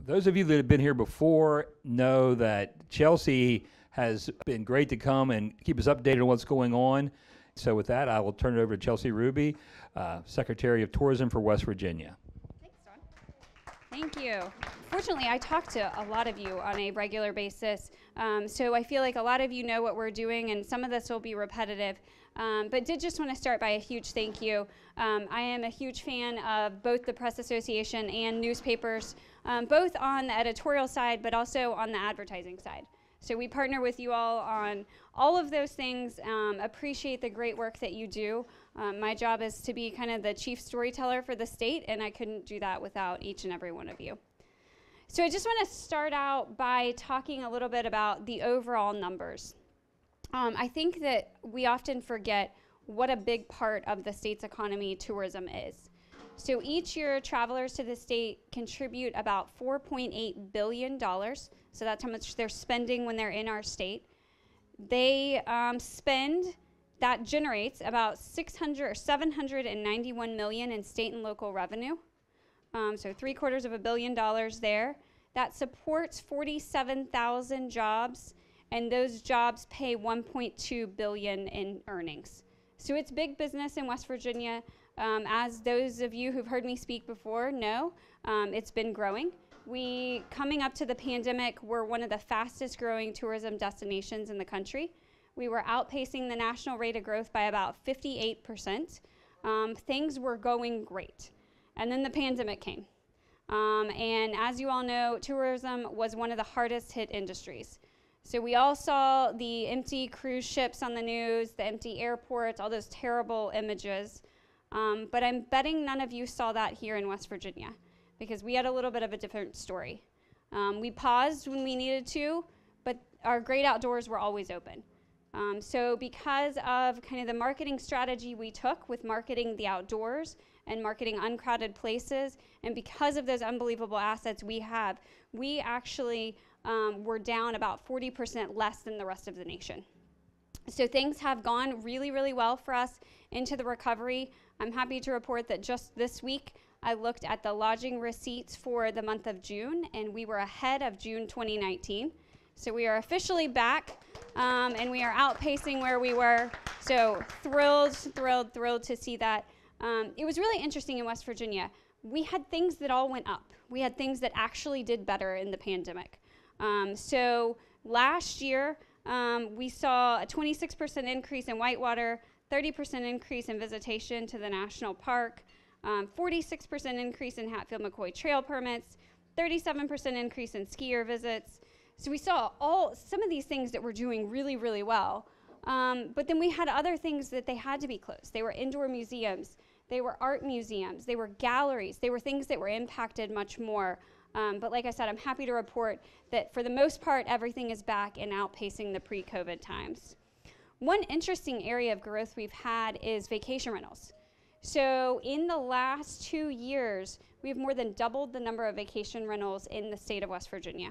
Those of you that have been here before know that Chelsea has been great to come and keep us updated on what's going on. So with that, I will turn it over to Chelsea Ruby, Secretary of Tourism for West Virginia. Thanks, Don. Thank you. Fortunately, I talk to a lot of you on a regular basis, so I feel like a lot of you know what we're doing, and some of this will be repetitive. But did just want to start by a huge thank you. I am a huge fan of both the Press Association and newspapers, both on the editorial side, but also on the advertising side. So we partner with you all on all of those things, appreciate the great work that you do. My job is to be kind of the chief storyteller for the state, and I couldn't do that without each and every one of you. So I just want to start out by talking a little bit about the overall numbers. I think that we often forget what a big part of the state's economy tourism is. So each year, travelers to the state contribute about $4.8 billion. So that's how much they're spending when they're in our state. They that generates about $791 million in state and local revenue. So $750 million there. That supports 47,000 jobs, and those jobs pay $1.2 billion in earnings. So it's big business in West Virginia. As those of you who've heard me speak before know, it's been growing. Coming up to the pandemic, we're one of the fastest growing tourism destinations in the country. We were outpacing the national rate of growth by about 58%. Things were going great. And then the pandemic came. And as you all know, tourism was one of the hardest hit industries. So we all saw the empty cruise ships on the news, the empty airports, all those terrible images. But I'm betting none of you saw that here in West Virginia, because we had a little bit of a different story. We paused when we needed to, but our great outdoors were always open. So because of kind of the marketing strategy we took with marketing the outdoors and marketing uncrowded places, and because of those unbelievable assets we have, we actually were down about 40% less than the rest of the nation. So things have gone really, really well for us into the recovery. I'm happy to report that just this week, I looked at the lodging receipts for the month of June, and we were ahead of June 2019. So we are officially back, and we are outpacing where we were. So thrilled to see that. It was really interesting in West Virginia. We had things that all went up. We had things that actually did better in the pandemic. So last year, we saw a 26% increase in whitewater, 30% increase in visitation to the national park, 46% increase in Hatfield-McCoy trail permits, 37% increase in skier visits. So we saw some of these things that were doing really, really well. But then we had other things that they had to be closed. They were indoor museums. They were art museums. They were galleries. They were things that were impacted much more. But like I said, I'm happy to report that for the most part, everything is back and outpacing the pre-COVID times. One interesting area of growth we've had is vacation rentals. So in the last 2 years, we've more than doubled the number of vacation rentals in the state of West Virginia.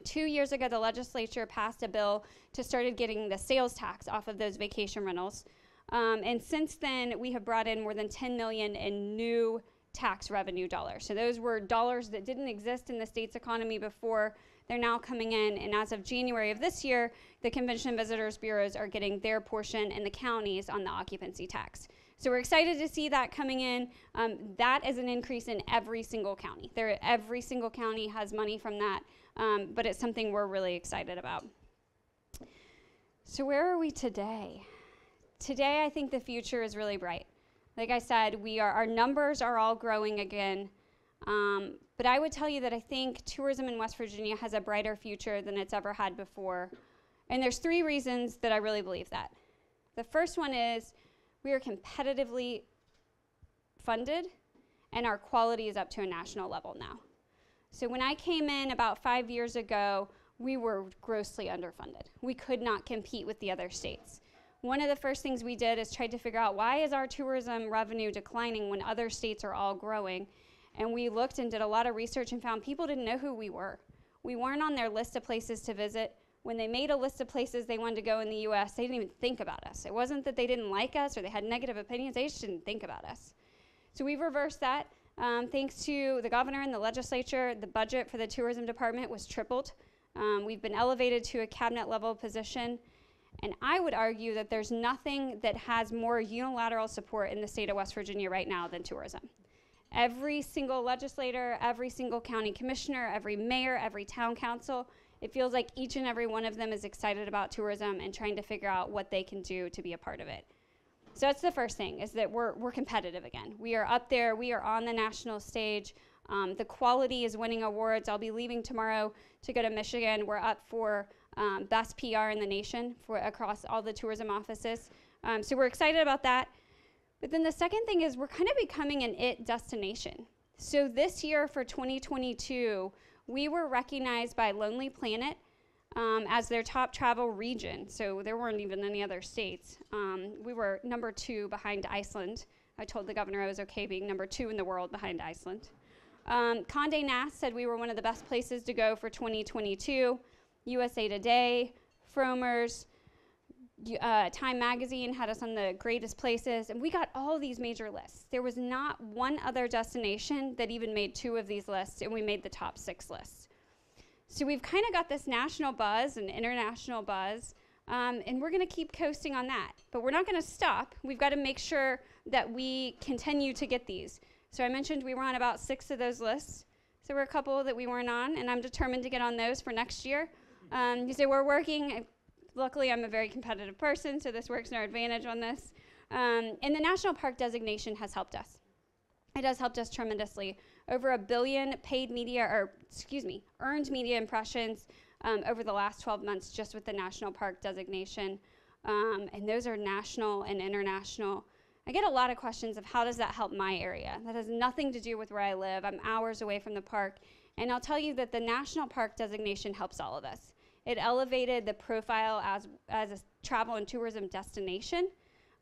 2 years ago, the legislature passed a bill to start getting the sales tax off of those vacation rentals. And since then, we have brought in more than $10 million in new tax revenue dollars. So those were dollars that didn't exist in the state's economy before. They're now coming in, and as of January of this year, the Convention and Visitors Bureaus are getting their portion, and the counties on the occupancy tax. So we're excited to see that coming in. That is an increase in every single county. Every single county has money from that, but it's something we're really excited about. So where are we today? Today, I think the future is really bright. Like I said, our numbers are all growing again. But I would tell you that I think tourism in West Virginia has a brighter future than it's ever had before. And there's 3 reasons that I really believe that. The first one is we are competitively funded, and our quality is up to a national level now. So when I came in about 5 years ago, we were grossly underfunded. We could not compete with the other states. One of the first things we did is tried to figure out, why is our tourism revenue declining when other states are all growing? And we looked and did a lot of research and found people didn't know who we were. We weren't on their list of places to visit. When they made a list of places they wanted to go in the US, they didn't even think about us. It wasn't that they didn't like us or they had negative opinions, they just didn't think about us. So we've reversed that. Thanks to the governor and the legislature, the budget for the tourism department was tripled. We've been elevated to a cabinet level position. And I would argue that there's nothing that has more unilateral support in the state of West Virginia right now than tourism. Every single legislator, every single county commissioner, every mayor, every town council, it feels like each and every one of them is excited about tourism and trying to figure out what they can do to be a part of it. So that's the first thing, is that we're competitive again. We are up there, we are on the national stage. The quality is winning awards. I'll be leaving tomorrow to go to Michigan. We're up for best PR in the nation across all the tourism offices. So we're excited about that. But then the second thing is we're kind of becoming an it destination. So this year for 2022, we were recognized by Lonely Planet as their top travel region. So there weren't even any other states. We were number 2 behind Iceland. I told the governor I was okay being number 2 in the world behind Iceland. Condé Nast said we were one of the best places to go for 2022. USA Today, Frommer's, Time Magazine had us on the greatest places, and we got all these major lists. There was not one other destination that even made 2 of these lists, and we made the top 6 lists. So we've kind of got this national buzz and international buzz, and we're going to keep coasting on that. But we're not going to stop. We've got to make sure that we continue to get these. So I mentioned we were on about 6 of those lists. So we're a couple that we weren't on, and I'm determined to get on those for next year. So we're working. Luckily, I'm a very competitive person, so this works in our advantage on this. And the national park designation has helped us. It has helped us tremendously. Over 1 billion earned media impressions over the last 12 months just with the national park designation. And those are national and international. I get a lot of questions of how does that help my area? That has nothing to do with where I live. I'm hours away from the park. And I'll tell you that the national park designation helps all of us. It elevated the profile as a travel and tourism destination.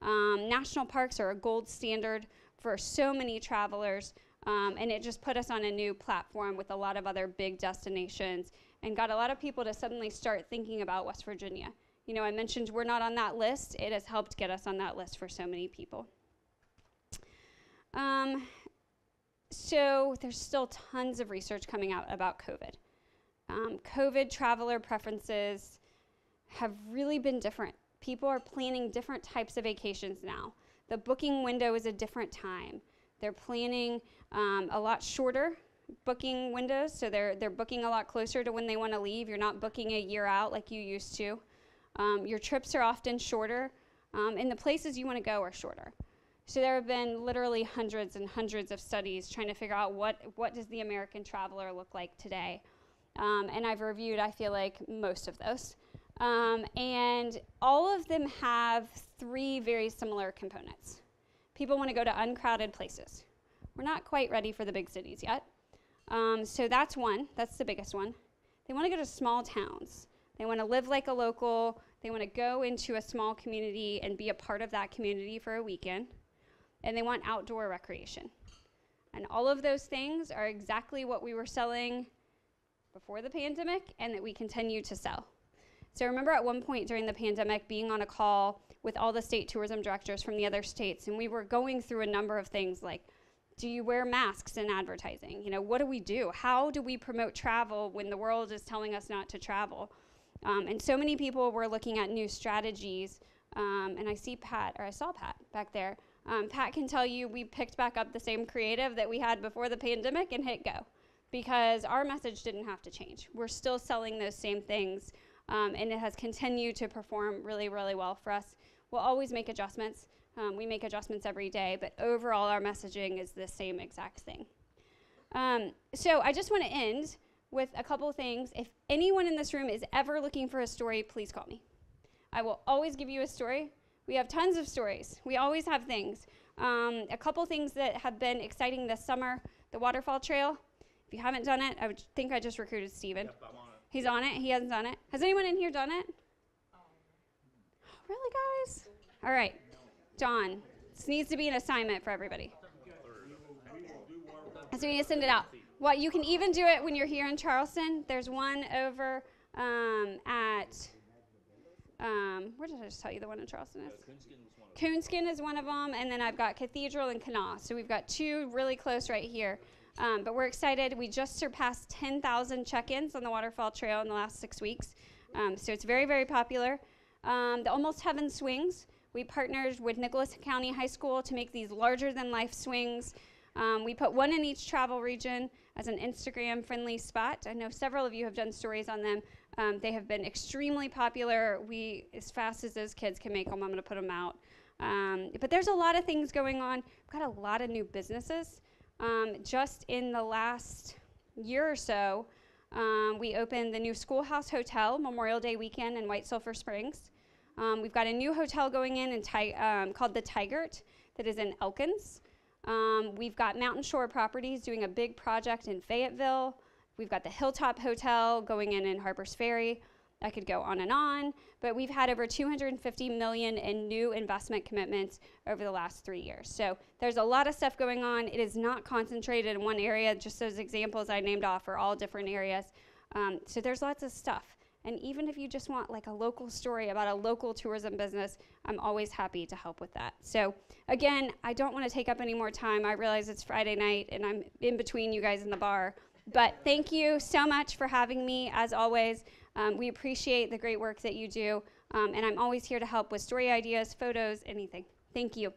National parks are a gold standard for so many travelers, and it just put us on a new platform with a lot of other big destinations and got a lot of people to suddenly start thinking about West Virginia. You know, I mentioned we're not on that list. It has helped get us on that list for so many people. So there's still tons of research coming out about COVID. COVID traveler preferences have really been different. People are planning different types of vacations now. The booking window is a different time. They're planning a lot shorter booking windows, so they're booking a lot closer to when they want to leave. You're not booking a year out like you used to. Your trips are often shorter, and the places you want to go are shorter. So there have been literally hundreds and hundreds of studies trying to figure out what does the American traveler look like today. And I've reviewed, I feel like, most of those. And all of them have 3 very similar components. People want to go to uncrowded places. We're not quite ready for the big cities yet. So that's one. That's the biggest one. They want to go to small towns. They want to live like a local. They want to go into a small community and be a part of that community for a weekend. And they want outdoor recreation. And all of those things are exactly what we were selling before the pandemic and that we continue to sell. So I remember at one point during the pandemic being on a call with all the state tourism directors from the other states, and we were going through a number of things like, do you wear masks in advertising? You know, what do we do? How do we promote travel when the world is telling us not to travel? And so many people were looking at new strategies, and I saw Pat back there. Pat can tell you we picked back up the same creative that we had before the pandemic and hit go, because our message didn't have to change. We're still selling those same things, and it has continued to perform really, really well for us. We'll always make adjustments. We make adjustments every day, but overall our messaging is the same exact thing. So I just want to end with a couple things. If anyone in this room is ever looking for a story, please call me. I will always give you a story. We have tons of stories. We always have things. A couple things that have been exciting this summer, the waterfall trail. If you haven't done it, I would think I just recruited Steven. Yep, I'm on it. He's on it. He hasn't done it. Has anyone in here done it? Really, guys? All right. John, this needs to be an assignment for everybody. So we need to send it out. Well, you can even do it when you're here in Charleston. There's one over at Where did I just tell you the one in Charleston is? Coonskin is one of them, and then I've got Cathedral and Kanawha. So we've got 2 really close right here. But we're excited. We just surpassed 10,000 check-ins on the Waterfall Trail in the last 6 weeks. So it's very, very popular. The Almost Heaven swings, we partnered with Nicholas County High School to make these larger-than-life swings. We put one in each travel region as an Instagram-friendly spot. I know several of you have done stories on them. They have been extremely popular. As fast as those kids can make them, I'm going to put them out. But there's a lot of things going on. We've got a lot of new businesses. Just in the last year or so, we opened the new Schoolhouse Hotel Memorial Day weekend in White Sulphur Springs. We've got a new hotel going in called the Tigert that is in Elkins. We've got Mountain Shore Properties doing a big project in Fayetteville. We've got the Hilltop Hotel going in Harpers Ferry. I could go on, but we've had over $250 million in new investment commitments over the last 3 years. So there's a lot of stuff going on. It is not concentrated in one area. Just those examples I named off are all different areas. So there's lots of stuff. And even if you just want like a local story about a local tourism business, I'm always happy to help with that. So again, I don't want to take up any more time. I realize it's Friday night and I'm in between you guys in the bar. But thank you so much for having me, as always. We appreciate the great work that you do, and I'm always here to help with story ideas, photos, anything. Thank you.